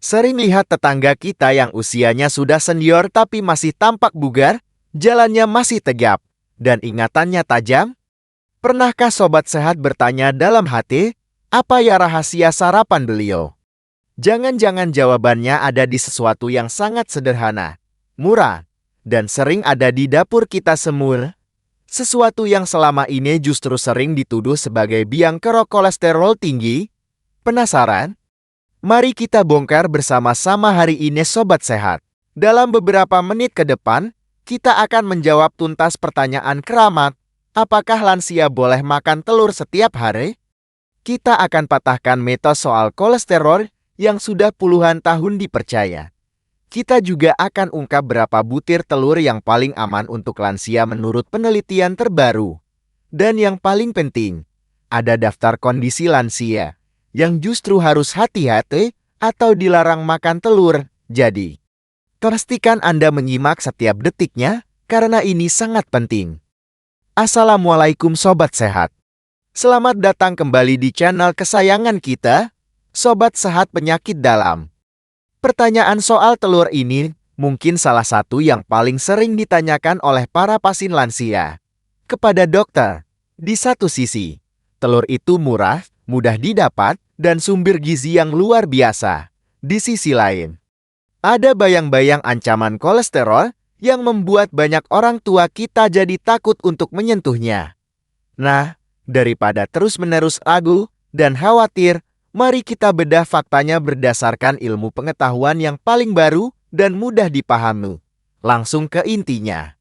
Sering lihat tetangga kita yang usianya sudah senior tapi masih tampak bugar, jalannya masih tegap, dan ingatannya tajam? Pernahkah Sobat Sehat bertanya dalam hati, apa ya rahasia sarapan beliau? Jangan-jangan jawabannya ada di sesuatu yang sangat sederhana, murah, dan sering ada di dapur kita semua. Sesuatu yang selama ini justru sering dituduh sebagai biang kerok kolesterol tinggi. Penasaran? Mari kita bongkar bersama-sama hari ini Sobat Sehat. Dalam beberapa menit ke depan, kita akan menjawab tuntas pertanyaan keramat. Apakah lansia boleh makan telur setiap hari? Kita akan patahkan mitos soal kolesterol yang sudah puluhan tahun dipercaya. Kita juga akan ungkap berapa butir telur yang paling aman untuk lansia menurut penelitian terbaru. Dan yang paling penting, ada daftar kondisi lansia yang justru harus hati-hati atau dilarang makan telur. Jadi, pastikan Anda menyimak setiap detiknya karena ini sangat penting. Assalamualaikum Sobat Sehat. Selamat datang kembali di channel kesayangan kita, Sobat Sehat Penyakit Dalam. Pertanyaan soal telur ini mungkin salah satu yang paling sering ditanyakan oleh para pasien lansia kepada dokter. Di satu sisi, telur itu murah, mudah didapat, dan sumber gizi yang luar biasa. Di sisi lain, ada bayang-bayang ancaman kolesterol yang membuat banyak orang tua kita jadi takut untuk menyentuhnya. Nah, daripada terus-menerus ragu dan khawatir, mari kita bedah faktanya berdasarkan ilmu pengetahuan yang paling baru dan mudah dipahami. Langsung ke intinya.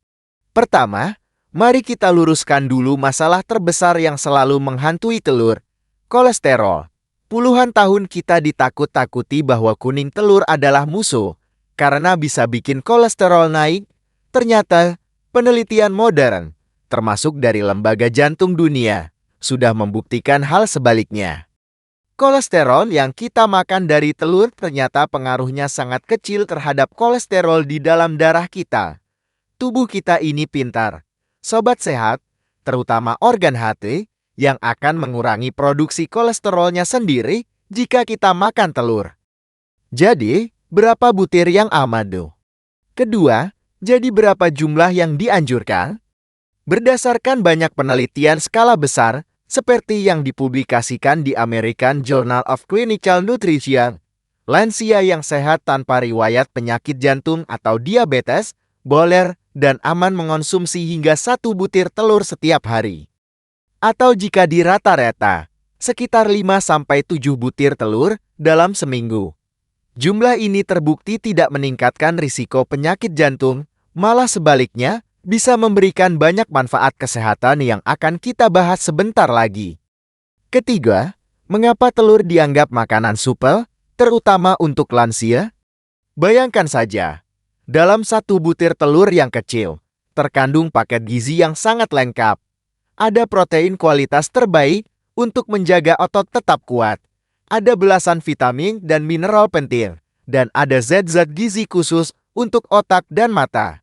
Pertama, mari kita luruskan dulu masalah terbesar yang selalu menghantui telur, kolesterol. Puluhan tahun kita ditakut-takuti bahwa kuning telur adalah musuh, karena bisa bikin kolesterol naik. Ternyata, penelitian modern, termasuk dari Lembaga Jantung Dunia, sudah membuktikan hal sebaliknya. Kolesterol yang kita makan dari telur ternyata pengaruhnya sangat kecil terhadap kolesterol di dalam darah kita. Tubuh kita ini pintar, Sobat Sehat, terutama organ hati, yang akan mengurangi produksi kolesterolnya sendiri jika kita makan telur. Jadi, berapa butir yang aman? Kedua, jadi berapa jumlah yang dianjurkan? Berdasarkan banyak penelitian skala besar, seperti yang dipublikasikan di American Journal of Clinical Nutrition, lansia yang sehat tanpa riwayat penyakit jantung atau diabetes boleh dan aman mengonsumsi hingga 1 butir telur setiap hari. Atau jika di rata-rata, sekitar 5-7 butir telur dalam seminggu. Jumlah ini terbukti tidak meningkatkan risiko penyakit jantung, malah sebaliknya, bisa memberikan banyak manfaat kesehatan yang akan kita bahas sebentar lagi. Ketiga, mengapa telur dianggap makanan supel, terutama untuk lansia? Bayangkan saja, dalam 1 butir telur yang kecil, terkandung paket gizi yang sangat lengkap. Ada protein kualitas terbaik untuk menjaga otot tetap kuat. Ada belasan vitamin dan mineral penting, dan ada zat-zat gizi khusus untuk otak dan mata.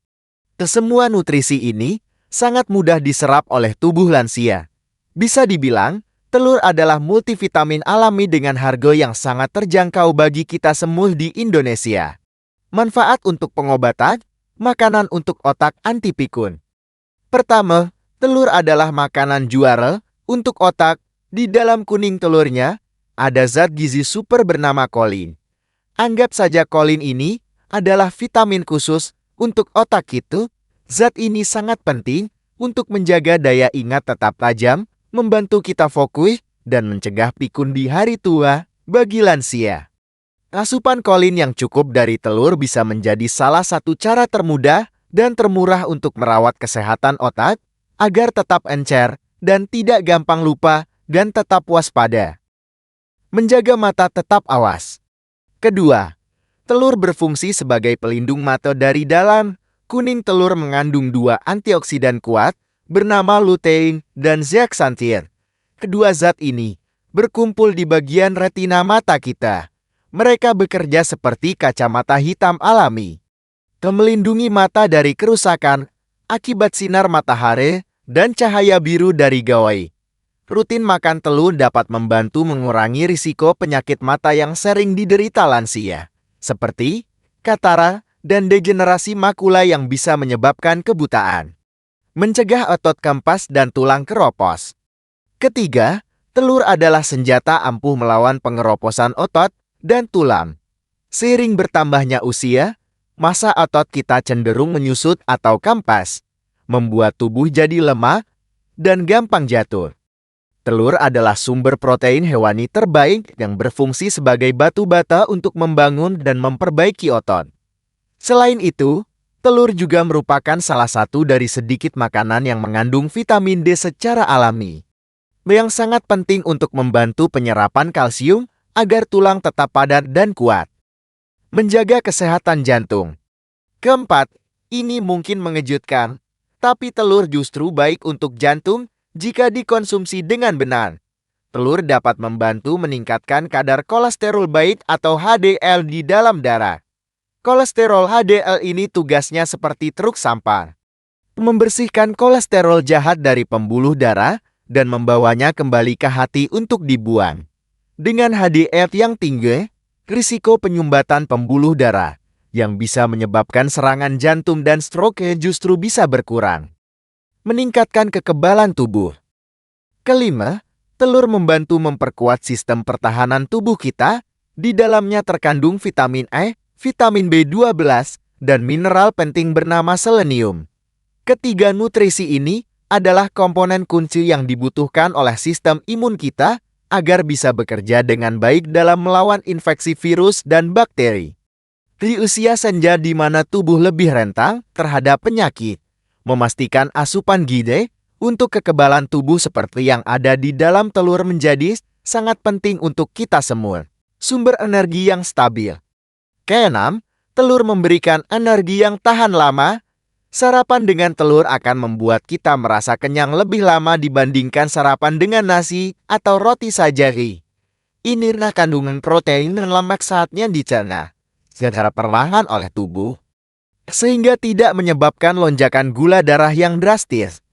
Kesemua nutrisi ini sangat mudah diserap oleh tubuh lansia. Bisa dibilang, telur adalah multivitamin alami dengan harga yang sangat terjangkau bagi kita semua di Indonesia. Manfaat untuk pengobatan, makanan untuk otak anti pikun. Pertama, telur adalah makanan juara untuk otak. Di dalam kuning telurnya, ada zat gizi super bernama kolin. Anggap saja kolin ini adalah vitamin khusus untuk otak kita. Zat ini sangat penting untuk menjaga daya ingat tetap tajam, membantu kita fokus, dan mencegah pikun di hari tua bagi lansia. Asupan kolin yang cukup dari telur bisa menjadi salah satu cara termudah dan termurah untuk merawat kesehatan otak, agar tetap encer dan tidak gampang lupa dan tetap waspada. Menjaga mata tetap awas. Kedua, telur berfungsi sebagai pelindung mata dari dalam. Kuning telur mengandung 2 antioksidan kuat bernama lutein dan zeaxanthin. Kedua zat ini berkumpul di bagian retina mata kita. Mereka bekerja seperti kacamata hitam alami, melindungi mata dari kerusakan akibat sinar matahari dan cahaya biru dari gawai. Rutin makan telur dapat membantu mengurangi risiko penyakit mata yang sering diderita lansia. seperti katara dan degenerasi makula yang bisa menyebabkan kebutaan. Mencegah otot kempas dan tulang keropos. Ketiga, telur adalah senjata ampuh melawan pengeroposan otot dan tulang. Seiring bertambahnya usia, massa otot kita cenderung menyusut atau kampas, membuat tubuh jadi lemah dan gampang jatuh. Telur adalah sumber protein hewani terbaik yang berfungsi sebagai batu bata untuk membangun dan memperbaiki otot. Selain itu, telur juga merupakan salah satu dari sedikit makanan yang mengandung vitamin D secara alami, yang sangat penting untuk membantu penyerapan kalsium agar tulang tetap padat dan kuat. Menjaga kesehatan jantung. Keempat, ini mungkin mengejutkan, tapi telur justru baik untuk jantung jika dikonsumsi dengan benar. Telur dapat membantu meningkatkan kadar kolesterol baik atau HDL di dalam darah. Kolesterol HDL ini tugasnya seperti truk sampah, membersihkan kolesterol jahat dari pembuluh darah dan membawanya kembali ke hati untuk dibuang. Dengan HDL yang tinggi, risiko penyumbatan pembuluh darah yang bisa menyebabkan serangan jantung dan stroke justru bisa berkurang. Meningkatkan kekebalan tubuh. Kelima, telur membantu memperkuat sistem pertahanan tubuh kita. Di dalamnya terkandung vitamin E, vitamin B12, dan mineral penting bernama selenium. Ketiga nutrisi ini adalah komponen kunci yang dibutuhkan oleh sistem imun kita agar bisa bekerja dengan baik dalam melawan infeksi virus dan bakteri. Di usia senja di mana tubuh lebih rentan terhadap penyakit, memastikan asupan gizi untuk kekebalan tubuh seperti yang ada di dalam telur menjadi sangat penting untuk kita semua. Sumber energi yang stabil. Keenam, telur memberikan energi yang tahan lama. Sarapan dengan telur akan membuat kita merasa kenyang lebih lama dibandingkan sarapan dengan nasi atau roti saja. Ini kandungan protein dan lemak saatnya dicerna secara perlahan oleh tubuh, sehingga tidak menyebabkan lonjakan gula darah yang drastis.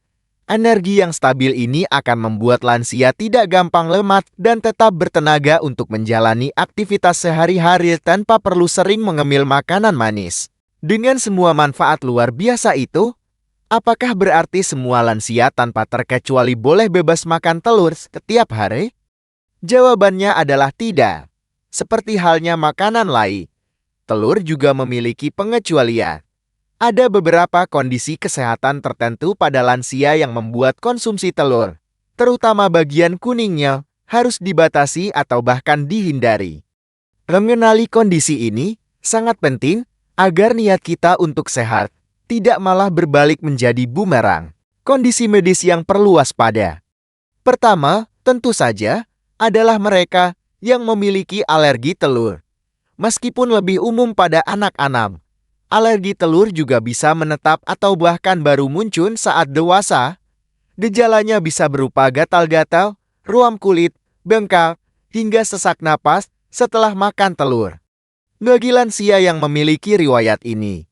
Energi yang stabil ini akan membuat lansia tidak gampang lemah dan tetap bertenaga untuk menjalani aktivitas sehari-hari tanpa perlu sering mengemil makanan manis. Dengan semua manfaat luar biasa itu, apakah berarti semua lansia tanpa terkecuali boleh bebas makan telur setiap hari? Jawabannya adalah tidak. Seperti halnya makanan lain, telur juga memiliki pengecualian. Ada beberapa kondisi kesehatan tertentu pada lansia yang membuat konsumsi telur, terutama bagian kuningnya, harus dibatasi atau bahkan dihindari. Mengenali kondisi ini sangat penting agar niat kita untuk sehat tidak malah berbalik menjadi bumerang. Kondisi medis yang perlu waspada. Pertama, tentu saja, adalah mereka yang memiliki alergi telur. Meskipun lebih umum pada anak-anak, alergi telur juga bisa menetap atau bahkan baru muncul saat dewasa. Gejalanya bisa berupa gatal-gatal, ruam kulit, bengkak, hingga sesak napas setelah makan telur. Bagi lansia yang memiliki riwayat ini,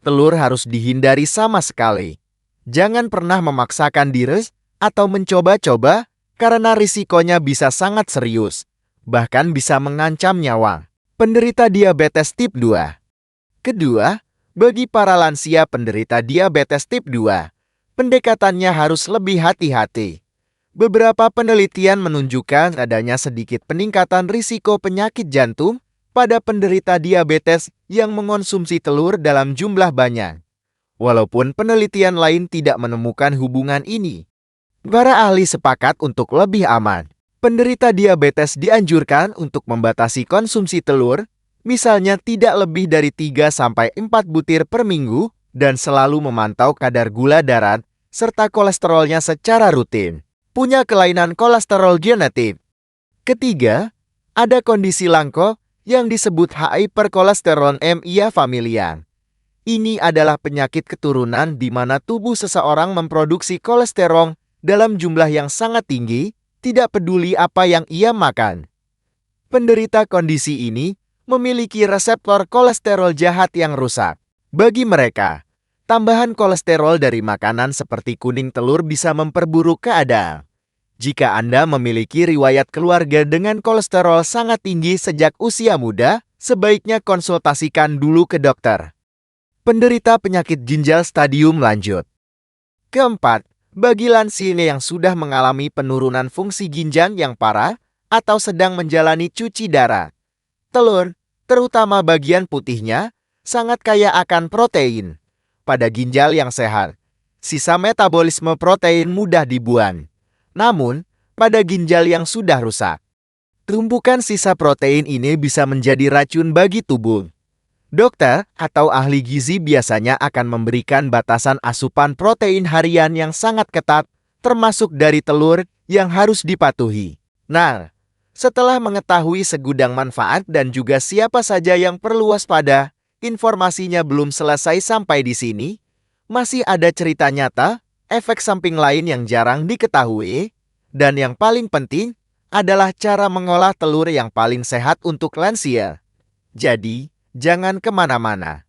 telur harus dihindari sama sekali. Jangan pernah memaksakan diri atau mencoba-coba karena risikonya bisa sangat serius, bahkan bisa mengancam nyawa. Penderita diabetes tip 2. Kedua, bagi para lansia penderita diabetes tip 2, pendekatannya harus lebih hati-hati. Beberapa penelitian menunjukkan adanya sedikit peningkatan risiko penyakit jantung pada penderita diabetes yang mengonsumsi telur dalam jumlah banyak. Walaupun penelitian lain tidak menemukan hubungan ini, para ahli sepakat untuk lebih aman. Penderita diabetes dianjurkan untuk membatasi konsumsi telur, misalnya tidak lebih dari 3-4 butir per minggu, dan selalu memantau kadar gula darah serta kolesterolnya secara rutin. Punya kelainan kolesterol genetik. Ketiga, ada kondisi langka yang disebut hyperkolesterolemia familial. Ini adalah penyakit keturunan di mana tubuh seseorang memproduksi kolesterol dalam jumlah yang sangat tinggi, tidak peduli apa yang ia makan. Penderita kondisi ini memiliki reseptor kolesterol jahat yang rusak. Bagi mereka, tambahan kolesterol dari makanan seperti kuning telur bisa memperburuk keadaan. Jika Anda memiliki riwayat keluarga dengan kolesterol sangat tinggi sejak usia muda, sebaiknya konsultasikan dulu ke dokter. Penderita penyakit ginjal stadium lanjut. Keempat, bagi lansia yang sudah mengalami penurunan fungsi ginjal yang parah atau sedang menjalani cuci darah. Telur, terutama bagian putihnya, sangat kaya akan protein. Pada ginjal yang sehat, sisa metabolisme protein mudah dibuang. Namun, pada ginjal yang sudah rusak, tumpukan sisa protein ini bisa menjadi racun bagi tubuh. Dokter atau ahli gizi biasanya akan memberikan batasan asupan protein harian yang sangat ketat, termasuk dari telur yang harus dipatuhi. Nah, setelah mengetahui segudang manfaat dan juga siapa saja yang perlu waspada, informasinya belum selesai sampai di sini. Masih ada cerita nyata, efek samping lain yang jarang diketahui, dan yang paling penting adalah cara mengolah telur yang paling sehat untuk lansia. Jadi, jangan kemana-mana.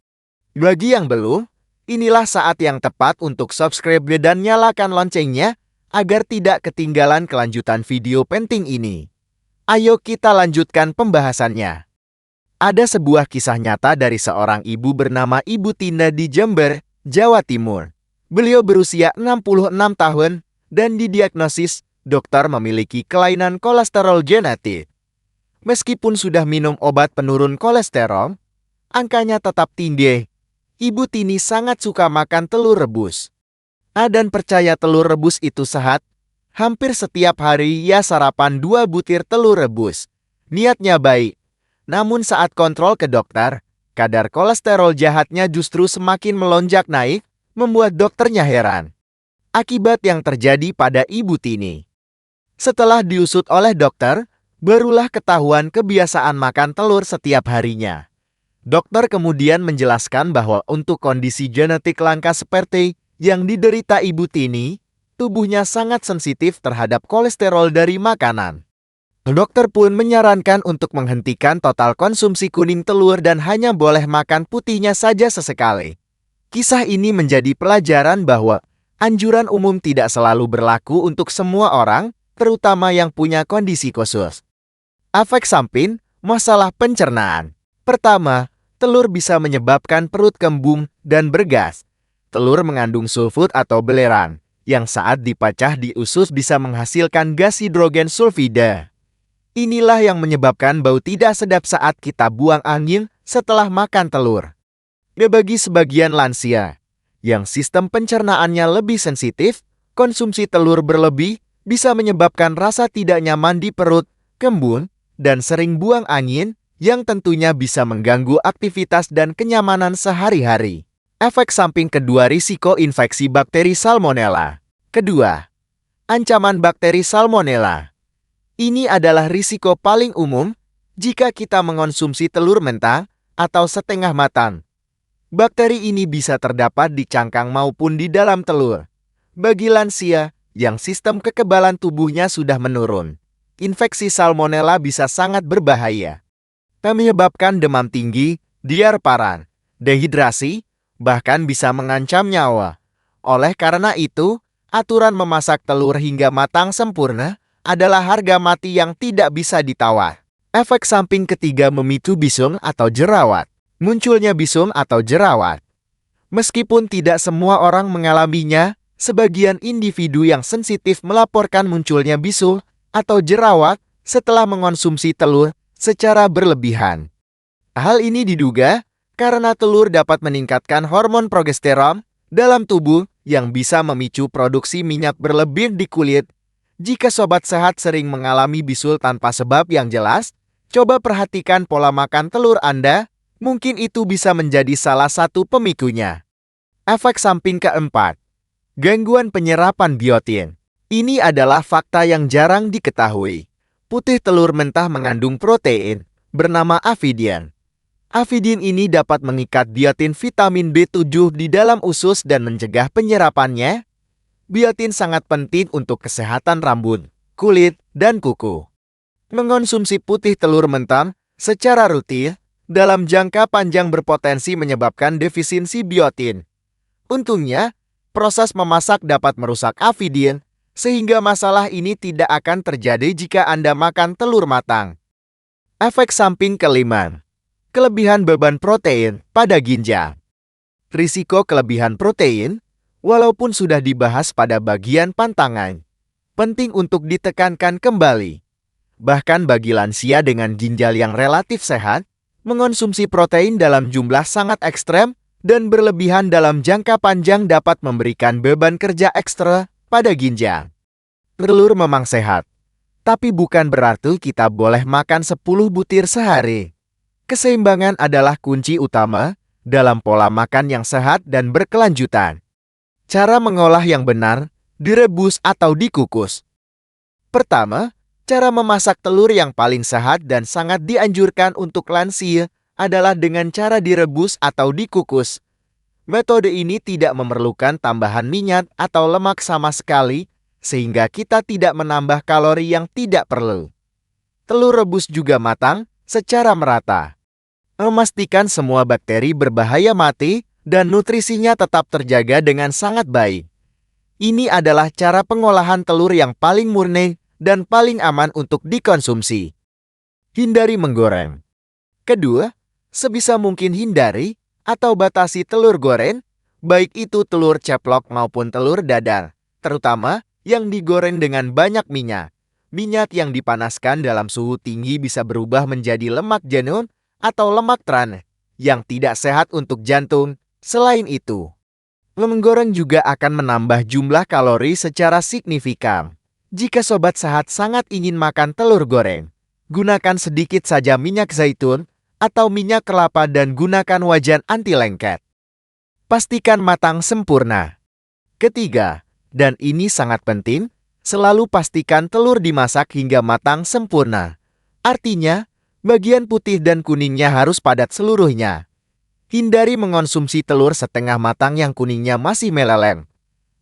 Bagi yang belum, inilah saat yang tepat untuk subscribe dan nyalakan loncengnya agar tidak ketinggalan kelanjutan video penting ini. Ayo kita lanjutkan pembahasannya. Ada sebuah kisah nyata dari seorang ibu bernama Ibu Tina di Jember, Jawa Timur. Beliau berusia 66 tahun dan didiagnosis dokter memiliki kelainan kolesterol genetik. Meskipun sudah minum obat penurun kolesterol, angkanya tetap tinggi. Ibu Tini sangat suka makan telur rebus. Dan percaya telur rebus itu sehat. Hampir setiap hari ia sarapan 2 butir telur rebus. Niatnya baik. Namun saat kontrol ke dokter, kadar kolesterol jahatnya justru semakin melonjak naik, membuat dokternya heran. Akibat yang terjadi pada Ibu Tini. Setelah diusut oleh dokter, barulah ketahuan kebiasaan makan telur setiap harinya. Dokter kemudian menjelaskan bahwa untuk kondisi genetik langka seperti yang diderita Ibu Tini, tubuhnya sangat sensitif terhadap kolesterol dari makanan. Dokter pun menyarankan untuk menghentikan total konsumsi kuning telur dan hanya boleh makan putihnya saja sesekali. Kisah ini menjadi pelajaran bahwa anjuran umum tidak selalu berlaku untuk semua orang, terutama yang punya kondisi khusus. Efek samping, masalah pencernaan. Pertama, telur bisa menyebabkan perut kembung dan bergas. Telur mengandung sulfut atau belerang, yang saat dipecah di usus bisa menghasilkan gas hidrogen sulfida. Inilah yang menyebabkan bau tidak sedap saat kita buang angin setelah makan telur. Bagi sebagian lansia, yang sistem pencernaannya lebih sensitif, konsumsi telur berlebih bisa menyebabkan rasa tidak nyaman di perut, kembung, dan sering buang angin, yang tentunya bisa mengganggu aktivitas dan kenyamanan sehari-hari. Efek samping kedua, risiko infeksi bakteri Salmonella. Kedua, ancaman bakteri Salmonella. Ini adalah risiko paling umum jika kita mengonsumsi telur mentah atau setengah matang. Bakteri ini bisa terdapat di cangkang maupun di dalam telur. Bagi lansia yang sistem kekebalan tubuhnya sudah menurun, infeksi Salmonella bisa sangat berbahaya. Menyebabkan demam tinggi, diare parah, dehidrasi, bahkan bisa mengancam nyawa. Oleh karena itu, aturan memasak telur hingga matang sempurna adalah harga mati yang tidak bisa ditawar. Efek samping ketiga, memicu bisung atau jerawat. Munculnya bisung atau jerawat. Meskipun tidak semua orang mengalaminya, sebagian individu yang sensitif melaporkan munculnya bisul atau jerawat setelah mengonsumsi telur secara berlebihan. Hal ini diduga karena telur dapat meningkatkan hormon progesteron dalam tubuh yang bisa memicu produksi minyak berlebih di kulit. Jika sobat sehat sering mengalami bisul tanpa sebab yang jelas, coba perhatikan pola makan telur Anda, mungkin itu bisa menjadi salah satu pemicunya. Efek samping keempat, gangguan penyerapan biotin. Ini adalah fakta yang jarang diketahui. Putih telur mentah mengandung protein bernama avidin. Avidin ini dapat mengikat biotin vitamin B7 di dalam usus dan mencegah penyerapannya. Biotin sangat penting untuk kesehatan rambut, kulit, dan kuku. Mengonsumsi putih telur mentah secara rutin dalam jangka panjang berpotensi menyebabkan defisiensi biotin. Untungnya, proses memasak dapat merusak avidin, sehingga masalah ini tidak akan terjadi jika Anda makan telur matang. Efek samping kelima, Kelebihan beban protein pada ginjal. Risiko kelebihan protein, walaupun sudah dibahas pada bagian pantangan, penting untuk ditekankan kembali. Bahkan bagi lansia dengan ginjal yang relatif sehat, mengonsumsi protein dalam jumlah sangat ekstrem dan berlebihan dalam jangka panjang dapat memberikan beban kerja ekstra pada ginjal. Telur memang sehat, tapi bukan berarti kita boleh makan 10 butir sehari. Keseimbangan adalah kunci utama dalam pola makan yang sehat dan berkelanjutan. Cara mengolah yang benar, direbus atau dikukus. Pertama, cara memasak telur yang paling sehat dan sangat dianjurkan untuk lansia adalah dengan cara direbus atau dikukus. Metode ini tidak memerlukan tambahan minyak atau lemak sama sekali, sehingga kita tidak menambah kalori yang tidak perlu. Telur rebus juga matang secara merata. Memastikan semua bakteri berbahaya mati dan nutrisinya tetap terjaga dengan sangat baik. Ini adalah cara pengolahan telur yang paling murni dan paling aman untuk dikonsumsi. Hindari menggoreng. Kedua, sebisa mungkin hindari atau batasi telur goreng, baik itu telur ceplok maupun telur dadar, terutama yang digoreng dengan banyak minyak. Minyak yang dipanaskan dalam suhu tinggi bisa berubah menjadi lemak jenuh atau lemak trans yang tidak sehat untuk jantung. Selain itu, menggoreng juga akan menambah jumlah kalori secara signifikan. Jika sobat sehat sangat ingin makan telur goreng, gunakan sedikit saja minyak zaitun atau minyak kelapa dan gunakan wajan anti lengket. Pastikan matang sempurna. Ketiga, dan ini sangat penting, selalu pastikan telur dimasak hingga matang sempurna. Artinya, bagian putih dan kuningnya harus padat seluruhnya. Hindari mengonsumsi telur setengah matang yang kuningnya masih meleleh.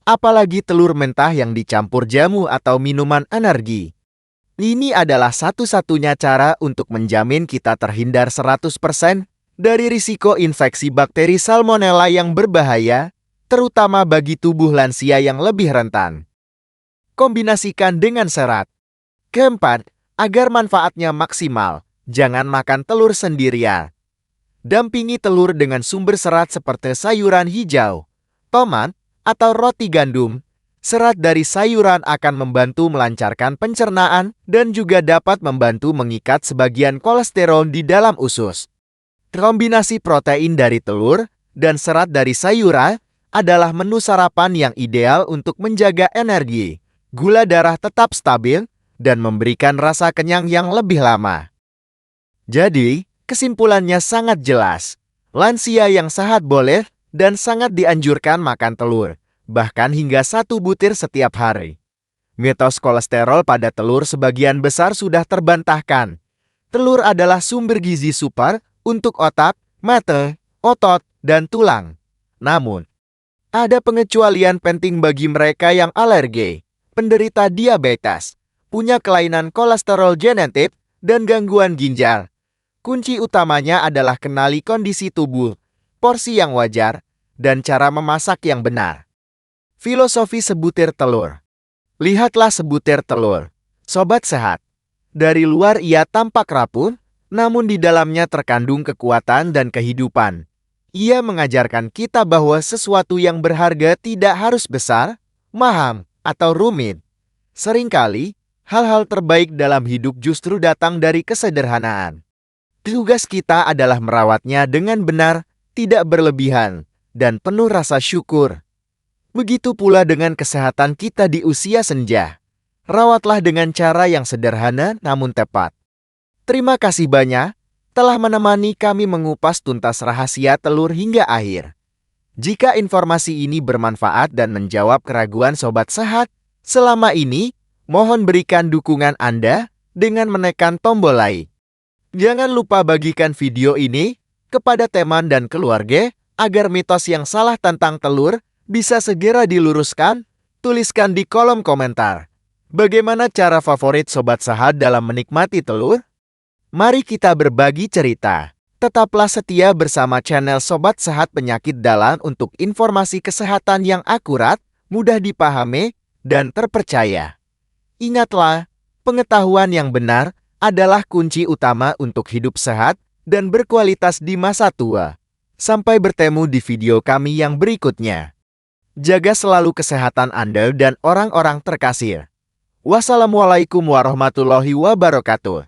Apalagi telur mentah yang dicampur jamu atau minuman energi. Ini adalah satu-satunya cara untuk menjamin kita terhindar 100% dari risiko infeksi bakteri Salmonella yang berbahaya, terutama bagi tubuh lansia yang lebih rentan. Kombinasikan dengan serat. Keempat, agar manfaatnya maksimal, jangan makan telur sendirian. Dampingi telur dengan sumber serat seperti sayuran hijau, tomat, atau roti gandum. Serat dari sayuran akan membantu melancarkan pencernaan dan juga dapat membantu mengikat sebagian kolesterol di dalam usus. Kombinasi protein dari telur dan serat dari sayuran adalah menu sarapan yang ideal untuk menjaga energi, gula darah tetap stabil, dan memberikan rasa kenyang yang lebih lama. Jadi, kesimpulannya sangat jelas. Lansia yang sehat boleh dan sangat dianjurkan makan telur, bahkan hingga 1 butir setiap hari. Mitos kolesterol pada telur sebagian besar sudah terbantahkan. Telur adalah sumber gizi super untuk otak, mata, otot, dan tulang. Namun, ada pengecualian penting bagi mereka yang alergi, penderita diabetes, punya kelainan kolesterol genetik, dan gangguan ginjal. Kunci utamanya adalah kenali kondisi tubuh, porsi yang wajar, dan cara memasak yang benar. Filosofi sebutir telur. Lihatlah sebutir telur, sobat sehat. Dari luar ia tampak rapuh, namun di dalamnya terkandung kekuatan dan kehidupan. Ia mengajarkan kita bahwa sesuatu yang berharga tidak harus besar, mahal, atau rumit. Seringkali, hal-hal terbaik dalam hidup justru datang dari kesederhanaan. Tugas kita adalah merawatnya dengan benar, tidak berlebihan, dan penuh rasa syukur. Begitu pula dengan kesehatan kita di usia senja. Rawatlah dengan cara yang sederhana namun tepat. Terima kasih banyak telah menemani kami mengupas tuntas rahasia telur hingga akhir. Jika informasi ini bermanfaat dan menjawab keraguan sobat sehat selama ini, mohon berikan dukungan Anda dengan menekan tombol like. Jangan lupa bagikan video ini kepada teman dan keluarga agar mitos yang salah tentang telur bisa segera diluruskan. Tuliskan di kolom komentar. Bagaimana cara favorit sobat sehat dalam menikmati telur? Mari kita berbagi cerita. Tetaplah setia bersama channel Sobat Sehat Penyakit Dalam untuk informasi kesehatan yang akurat, mudah dipahami, dan terpercaya. Ingatlah, pengetahuan yang benar adalah kunci utama untuk hidup sehat dan berkualitas di masa tua. Sampai bertemu di video kami yang berikutnya. Jaga selalu kesehatan Anda dan orang-orang terkasih. Wassalamualaikum warahmatullahi wabarakatuh.